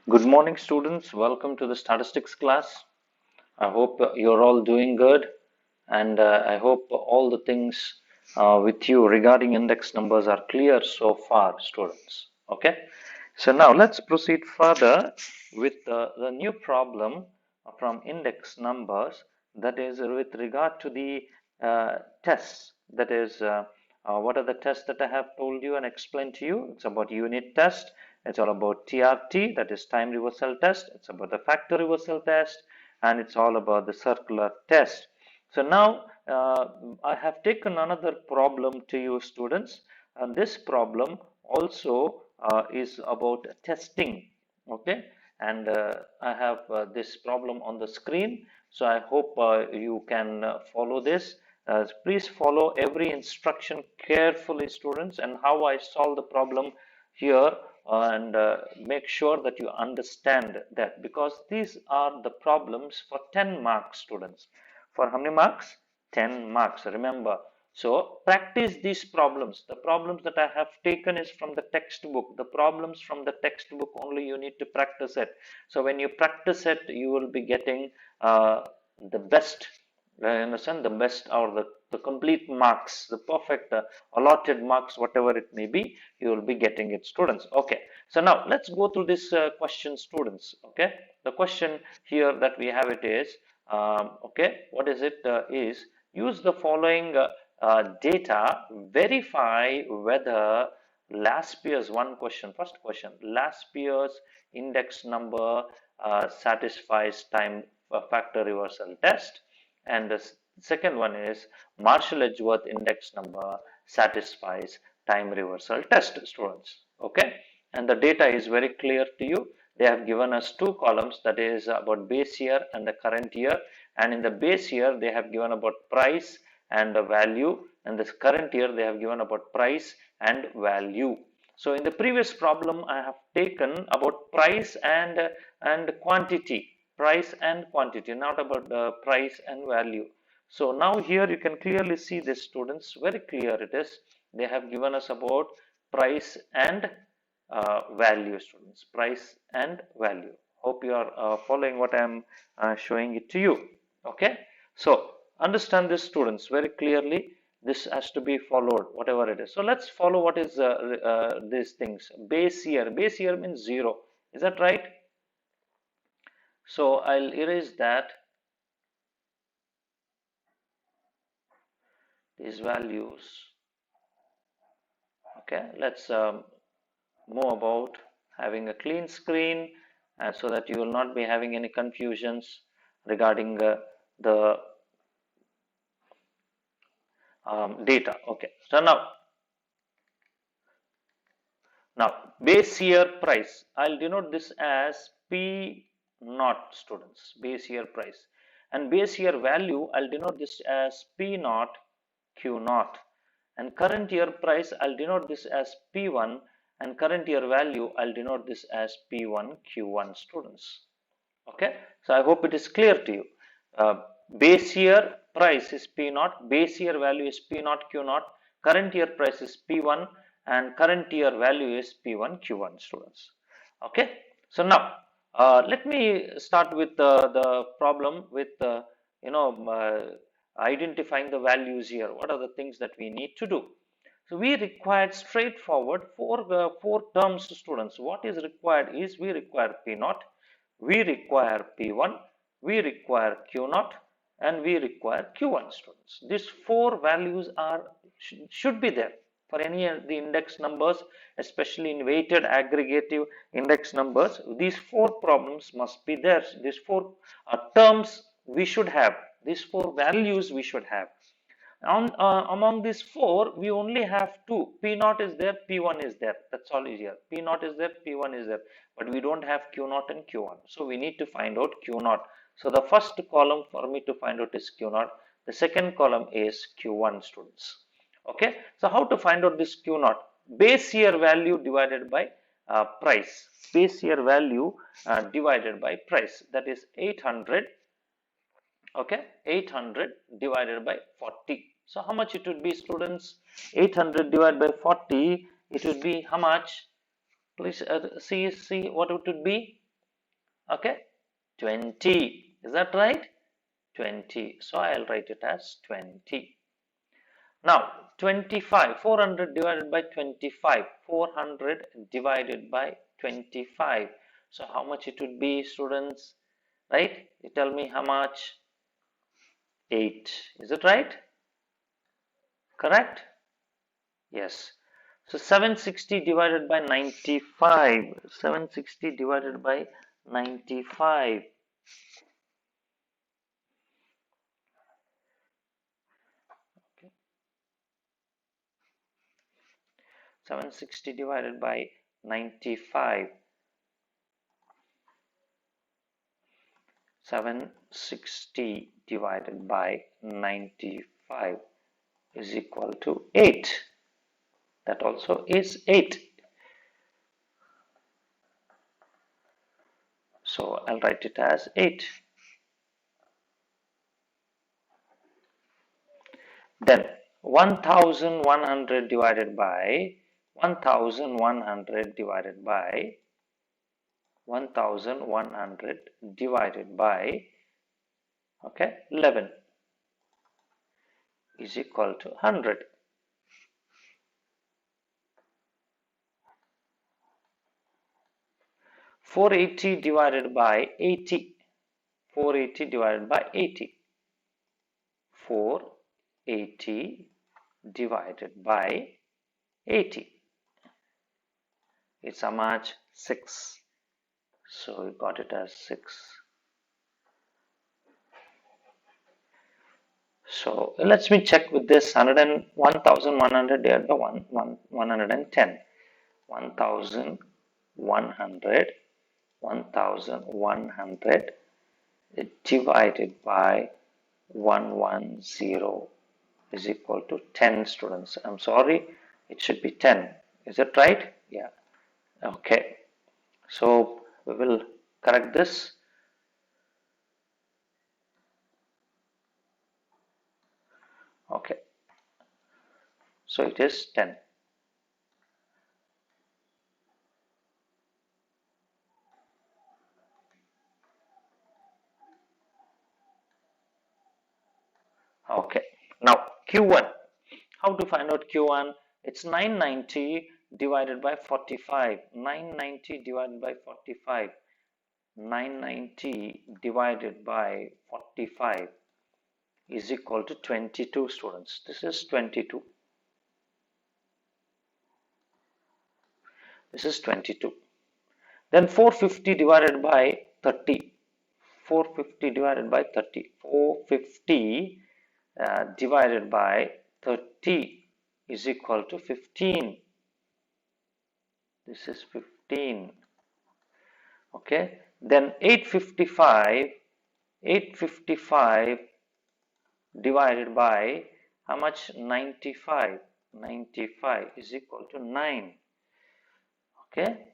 Good morning, students. Welcome to the statistics class. I hope you're all doing good, and I hope all the things with you regarding index numbers are clear so far, students. Okay, so now let's proceed further with the new problem from index numbers, that is with regard to the tests. That is, what are the tests that I have told you and explained to you? It's about unit test. It's all about TRT, that is time reversal test. It's about the factor reversal test, and it's all about the circular test. So now I have taken another problem to you, students, and this problem also is about testing. Okay, and I have this problem on the screen, so I hope you can follow this. Please follow every instruction carefully, students, and how I solve the problem here, and make sure that you understand that, because these are the problems for 10 marks, students. For how many marks? 10 marks, remember. So practice these problems. The problems that I have taken is from the textbook. The problems from the textbook only you need to practice it. So when you practice it, you will be getting the best, understand, the best, or the complete marks, the perfect allotted marks, whatever it may be, you will be getting it, students. Okay, so now let's go through this question, students. Okay, the question here that we have it is, okay, what is it is, use the following data, verify whether last year's first question, last year's index number satisfies time factor reversal test, and the second one is Marshall-Edgeworth index number satisfies time reversal test, students. Okay, and the data is very clear to you. They have given us two columns, that is about base year and the current year, and in the base year they have given about price and the value, and this current year they have given about price and value. So in the previous problem I have taken about price and quantity, not about the price and value. So now here you can clearly see this, students, very clear it is. They have given us about price and value, students, price and value. Hope you are following what I am showing it to you. Okay, so understand this, students, very clearly. This has to be followed, whatever it is. So let's follow what is these things. Base year means 0. Is that right? So I'll erase that, these values. Okay, let's move about having a clean screen, and so that you will not be having any confusions regarding the data. Okay, so now base year price, I'll denote this as P naught, students, base year price, and base year value, I'll denote this as P naught Q naught, and current year price, I'll denote this as P1, and current year value, I'll denote this as P1 Q1, students. Okay, so I hope it is clear to you. Base year price is P naught, base year value is P naught Q naught, current year price is P1, and current year value is P1 Q1, students. Okay, so now let me start with the problem with identifying the values here. What are the things that we need to do? So we required straightforward four terms, students. What is required is, we require P naught, we require P1, we require Q naught, and we require Q1, students. These four values should be there for any of the index numbers, especially in weighted aggregative index numbers. These four problems must be there. These four terms we should have. These four values we should have. Among these four, we only have two. P naught is there, P1 is there. That's all is here. P naught is there, P1 is there. But we don't have Q naught and Q1. So we need to find out Q naught. So the first column for me to find out is Q naught. The second column is Q1, students. Okay. So how to find out this Q naught? Base year value divided by price. Base year value divided by price. That is 800. Okay, 800 divided by 40. So how much it would be, students? 800 divided by 40, it would be how much? Please see what it would be. Okay, 20. Is that right? 20. So I'll write it as 20. Now 25. 400 divided by 25. 400 divided by 25. So how much it would be, students? Right? You tell me how much? 8. Is it right? Correct? Yes. So 760 divided by 95. 760 divided by 95. 760 divided by 95. 760 divided by 95 is equal to 8. That also is 8. So I'll write it as 8. Then 1100 divided by 1100 divided by 1100 divided by 11 is equal to 100. 480 divided by 80. 480 divided by 80. 480 divided by 80. It's how much? 6. So we got it as 6. So let's me check with this 1100 divided by 110. 1100 divided by 110 is equal to 10, students. I'm sorry, it should be 10. Is it right? Yeah. Okay. So we will correct this. Okay. So it is 10. Okay. Now Q1. How to find out Q1? It's 990 divided by 45. 990 divided by 45. 990 divided by 45 is equal to 22, students. This is 22. This is 22. Then 450 divided by 30. 450 divided by 30. 450 divided by 30 is equal to 15. This is 15. Okay. Then 855 divided by how much? 95. 95 is equal to 9. Okay.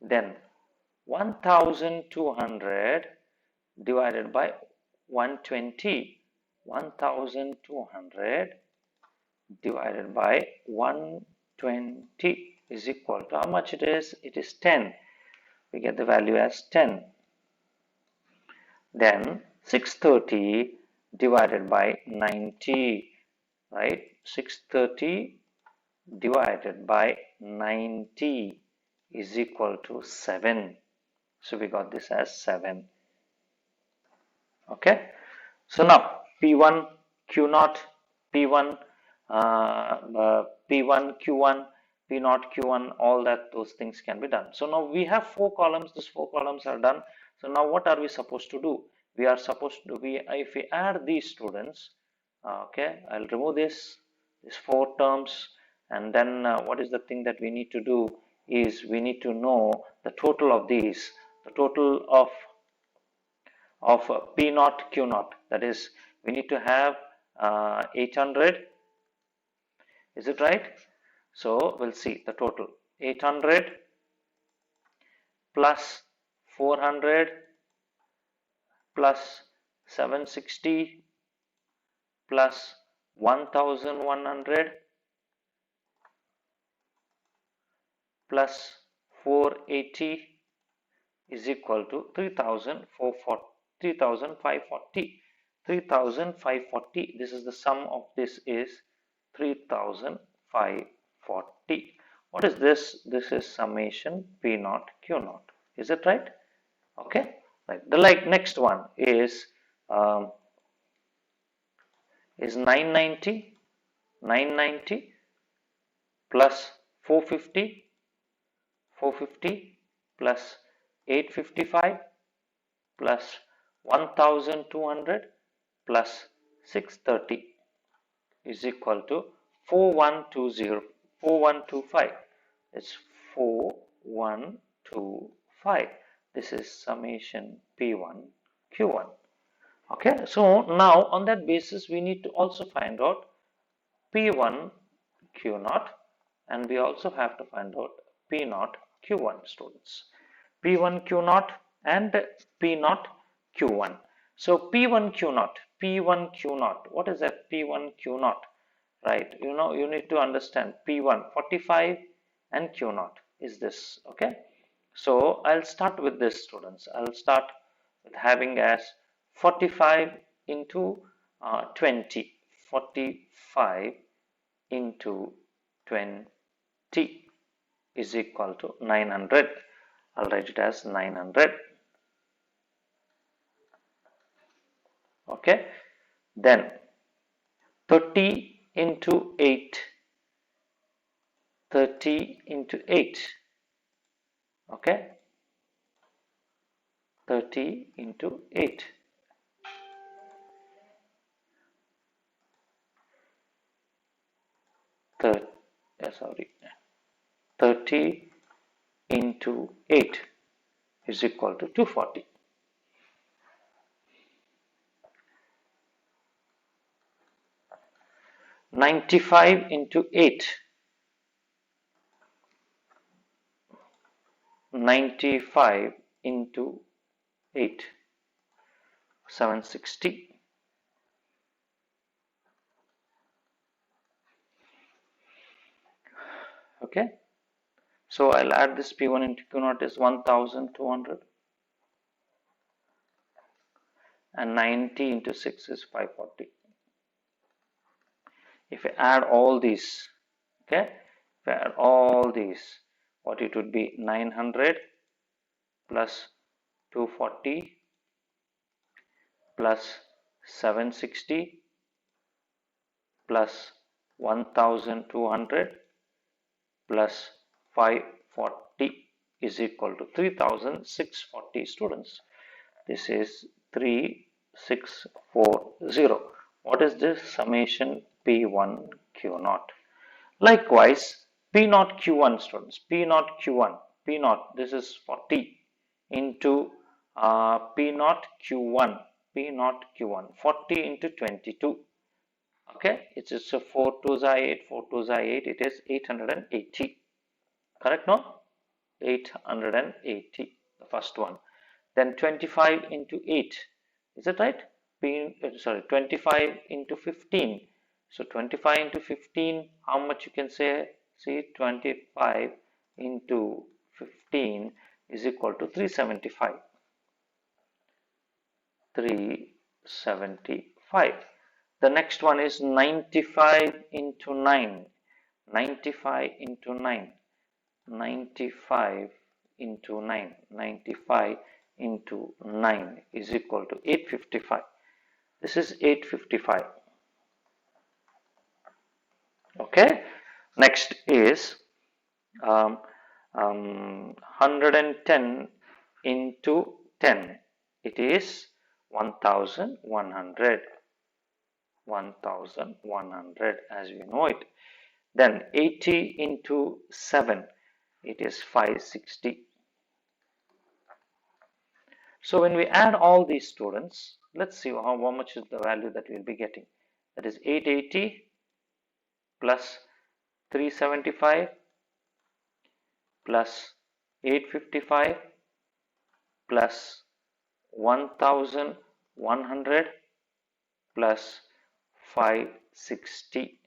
Then 1200 divided by 120. 1200 divided by 120 is equal to how much it is? It is 10. We get the value as 10. Then 630 divided by 90, right? 630 divided by 90 is equal to 7. So we got this as 7. Okay. So now P1, Q0, P1, P1, Q1, P0, Q1, all that, those things can be done. So now we have 4 columns. These 4 columns are done. So now what are we supposed to do? We are supposed to be, if we add these students, okay, I'll remove these 4 terms, and then what is the thing that we need to do is we need to know the total of these, the total of P0, Q0. That is, we need to have 800. Is it right? So we'll see the total. 800 plus 400 plus 760 plus 1100 plus 480 is equal to 3,540. 3,540. This is the sum of this is 3,540. What is this? This is summation P naught Q naught. Is it right? Okay. Right. The next one is 990. 990 plus 450. 450 plus 855 plus 1200 plus 630 is equal to 4120. 4125. It's 4125. This is summation P1 Q1. Okay, so now on that basis we need to also find out P1 Q0, and we also have to find out P0 Q1, students. P1 Q0 and P0 Q1. So P1 Q0, P1 Q0. What is that P1 Q0? Right, you need to understand P1 45 and Q0 is this. Okay, so I'll start with this, students. I'll start with having as 45 into 20. 45 into 20 is equal to 900. I'll write it as 900. Okay, then 30 into 8. 30 into 8. Okay, 30 into 8. Sorry, 30 into 8 is equal to 240. 95 into 8. 95 into 8. 760. Okay, so I'll add this P1 into Q0 is 1200, and 90 into 6 is 540. If I add all these, okay, if I add all these, what it would be 900 plus 240 plus 760 plus 1200 plus 540 is equal to 3640, students. This is 3640. What is this? Summation P1 Q0. Likewise, P0 Q1, students. P0 Q1. P0, this is 40 into P0 Q1. P0 Q1. 40 into 22. Okay, it's just a 4 2s are 8, 4 2s are 8, it is 880. Correct, no? 880, the first one. Then 25 into 8, is it right? 25 into 15. So 25 into 15, how much you can say? See, 25 into 15 is equal to 375. 375. The next one is 95 into 9. 95 into 9. 95 into 9. 95 into 9 is equal to 855. This is 855. Okay. Next is 110 into 10. It is 1100. 1100 as we know it. Then 80 into 7. It is 560. So when we add all these, students, let's see how much is the value that we'll be getting. That is 880 plus 375 plus 855 plus 1100 plus 560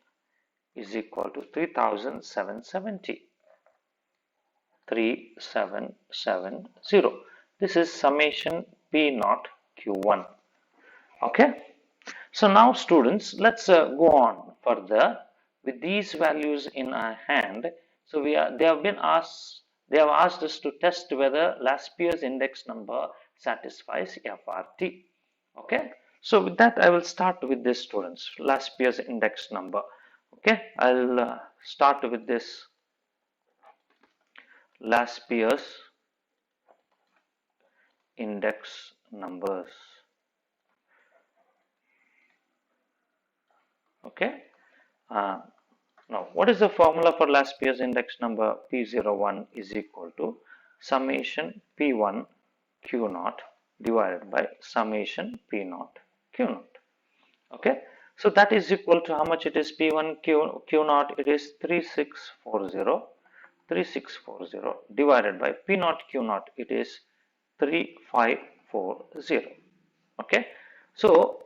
is equal to 3770. 3770. This is summation P naught Q1. Okay. So now students, let's go on further with these values in our hand. So they have asked us to test whether Laspier's index number satisfies FRT. Okay. So with that, I will start with this, students, Laspier's index number. Okay. I'll start with this Laspier's index numbers. Okay. Now, what is the formula for Laspier's index number? P01 is equal to summation P1 Q naught divided by summation P naught Q naught. Okay. So that is equal to how much it is? P1 Q naught, it is 3640 divided by P naught Q naught, it is 3540. Okay. So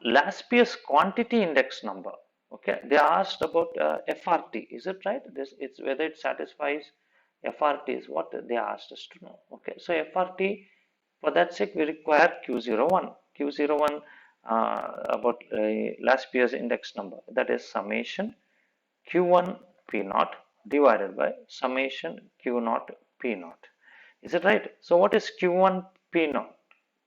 Laspier's quantity index number. Okay, they asked about FRT. Is it right? It's whether it satisfies FRT is what they asked us to know. Okay, so FRT, for that sake, we require Q01. Q01 about Laspier's index number, that is summation Q1 P naught divided by summation Q naught P naught. Is it right? So what is Q1 P naught?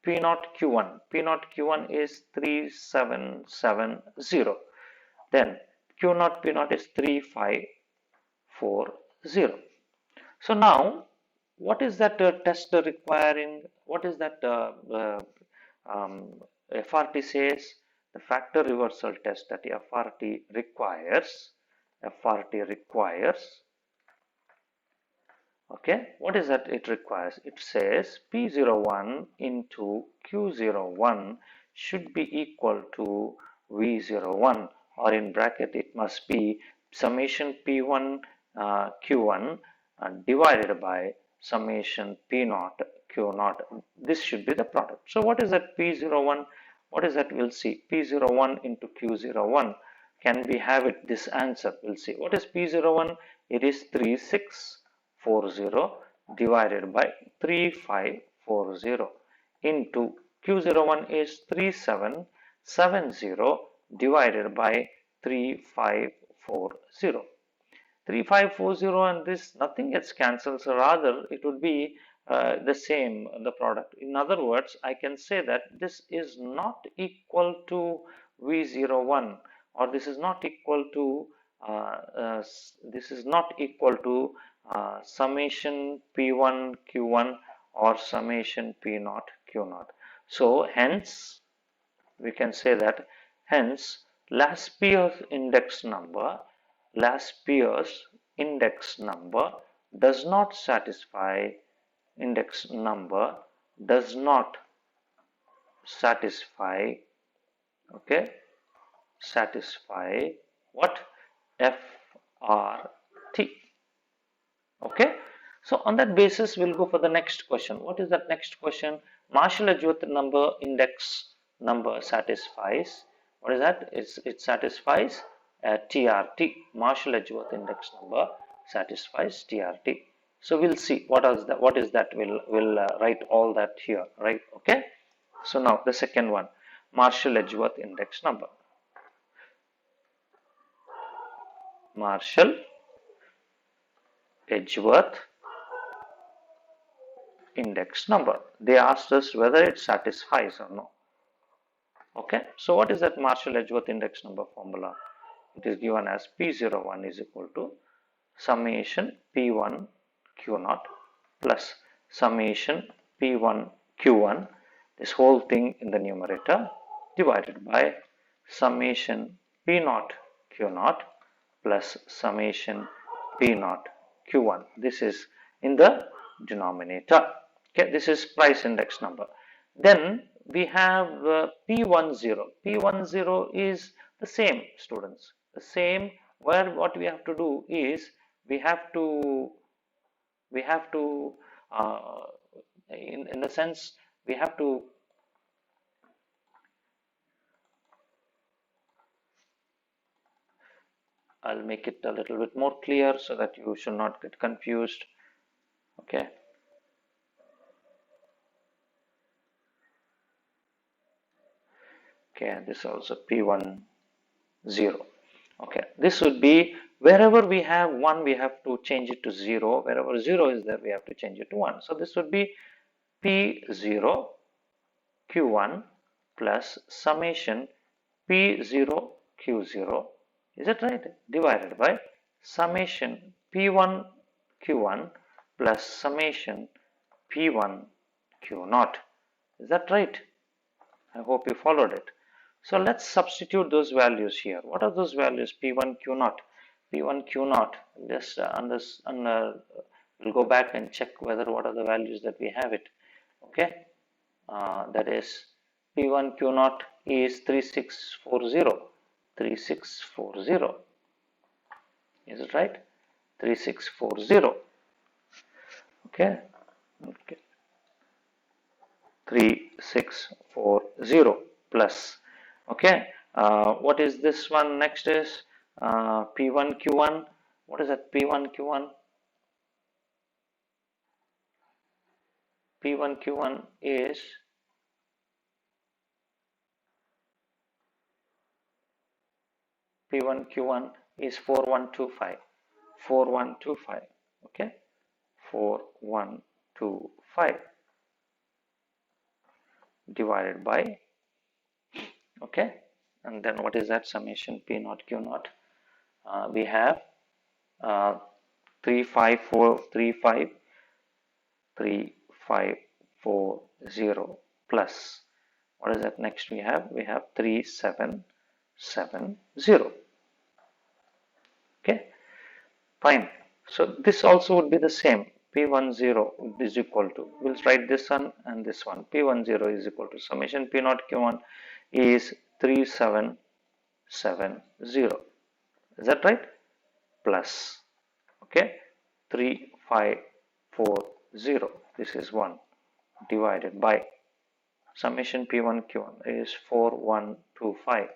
P naught Q1. P naught Q1 is 3770. Then Q naught P naught is 3540. So now, what is that test requiring? What is that FRT says? The factor reversal test that FRT requires. FRT requires. Okay, what is that it requires? It says P01 into Q01 should be equal to V01, or in bracket it must be summation P1 Q1 divided by summation P0 Q0. This should be the product. So what is that P01? What is that? We'll see. P01 into Q01. Can we have it this answer? We'll see. What is P01? It is 3640 divided by 3540 into Q01 is 3770 divided by 3540. 3540 and this, nothing gets cancelled, so rather it would be the same, the product. In other words, I can say that this is not equal to V01, or this is not equal to summation P1 Q1 or summation P0 Q0. So hence we can say that hence Laspier's index number does not satisfy satisfy what? FRT. Okay, so on that basis we'll go for the next question. What is that next question? Marshall-Edgeworth number index number satisfies, what is that? It satisfies TRT. Marshall-Edgeworth index number satisfies TRT. So we'll see what is that. We'll write all that here, right? Okay, so now the second one, Marshall-Edgeworth index number. Marshall-Edgeworth index number. They asked us whether it satisfies or no. Okay, so what is that Marshall-Edgeworth index number formula? It is given as P01 is equal to summation P1 Q0 plus summation P1 Q1, this whole thing in the numerator, divided by summation P0 Q0 plus summation P0 Q1. This is in the denominator. Okay, this is price index number. Then we have P10. P10 is the same, students. The same, where what we have to do is we have to in the sense we have to I'll make it a little bit more clear so that you should not get confused. Okay. Okay, this also P1 0. Okay, this would be wherever we have 1, we have to change it to 0. Wherever 0 is there, we have to change it to 1. So this would be P0 Q1 plus summation P0 Q0. Is that right? Divided by summation P1 Q1 plus summation P1 Q0. Is that right? I hope you followed it. So let's substitute those values here. What are those values? P1 Q0. P1 Q0. Just we'll go back and check whether what are the values that we have it. Okay. That is P1 Q0 is 3640. 3640. Is it right? 3640. Okay. Okay. 3640 plus. Okay. What is this one? Next is P1 Q1. What is that? P1 Q1. P1 Q1 is P1 Q1 is 4125. 4125. Okay. 4125 divided by, okay, and then what is that? Summation P0 Q0. We have 3540 plus, what is that? Next we have 3770. Okay, fine. So this also would be the same. P10 is equal to, we'll write this one and this one. P10 is equal to summation P0 Q1 is 3770. Is that right? Plus, okay, 3540. This is 1 divided by summation P1 Q1 is 4125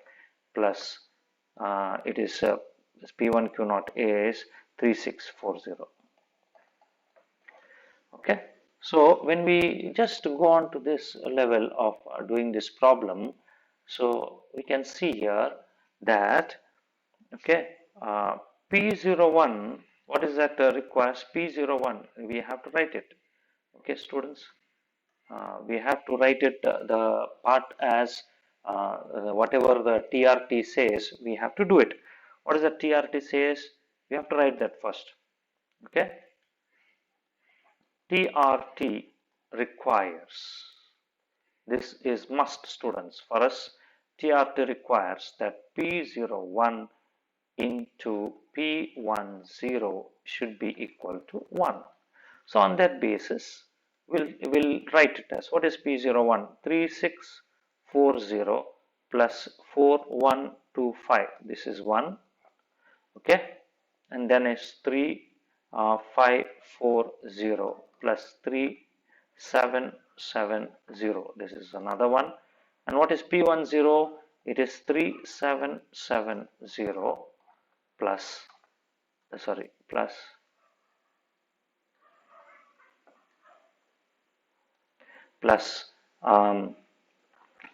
plus it is P1 Q0 is 3640. Okay, so when we just go on to this level of doing this problem, so we can see here that, okay, P01, what is that requires? P01, we have to write it. Okay, students, we have to write it the part as whatever the TRT says, we have to do it. What is the TRT says? We have to write that first. Okay, TRT requires, this is must, students, for us. TRT requires that P01 into P10 should be equal to 1. So on that basis, we'll write it as, what is P01? 3640 plus 4125. This is 1. Okay, and then is 3540 plus 3770. This is another one. And what is P10? It is 3770 plus, plus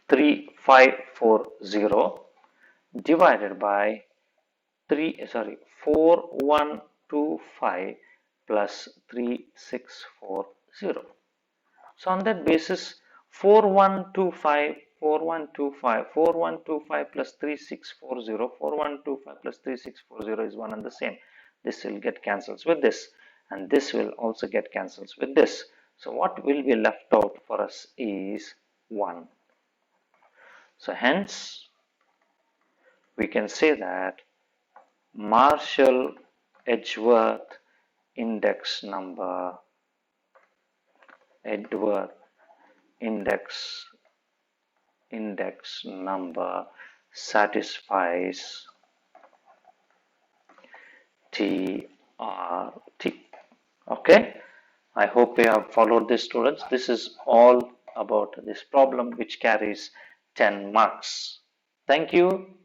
3540 divided by 4125 plus 3640. So on that basis, 4125 plus 3640, 4125 plus 3640 is one and the same. This will get cancels with this, and this will also get cancels with this. So what will be left out for us is 1. So hence, we can say that Marshall Edgeworth index number, index number satisfies TRT. Okay, I hope you have followed this, students. This is all about this problem which carries 10 marks. Thank you.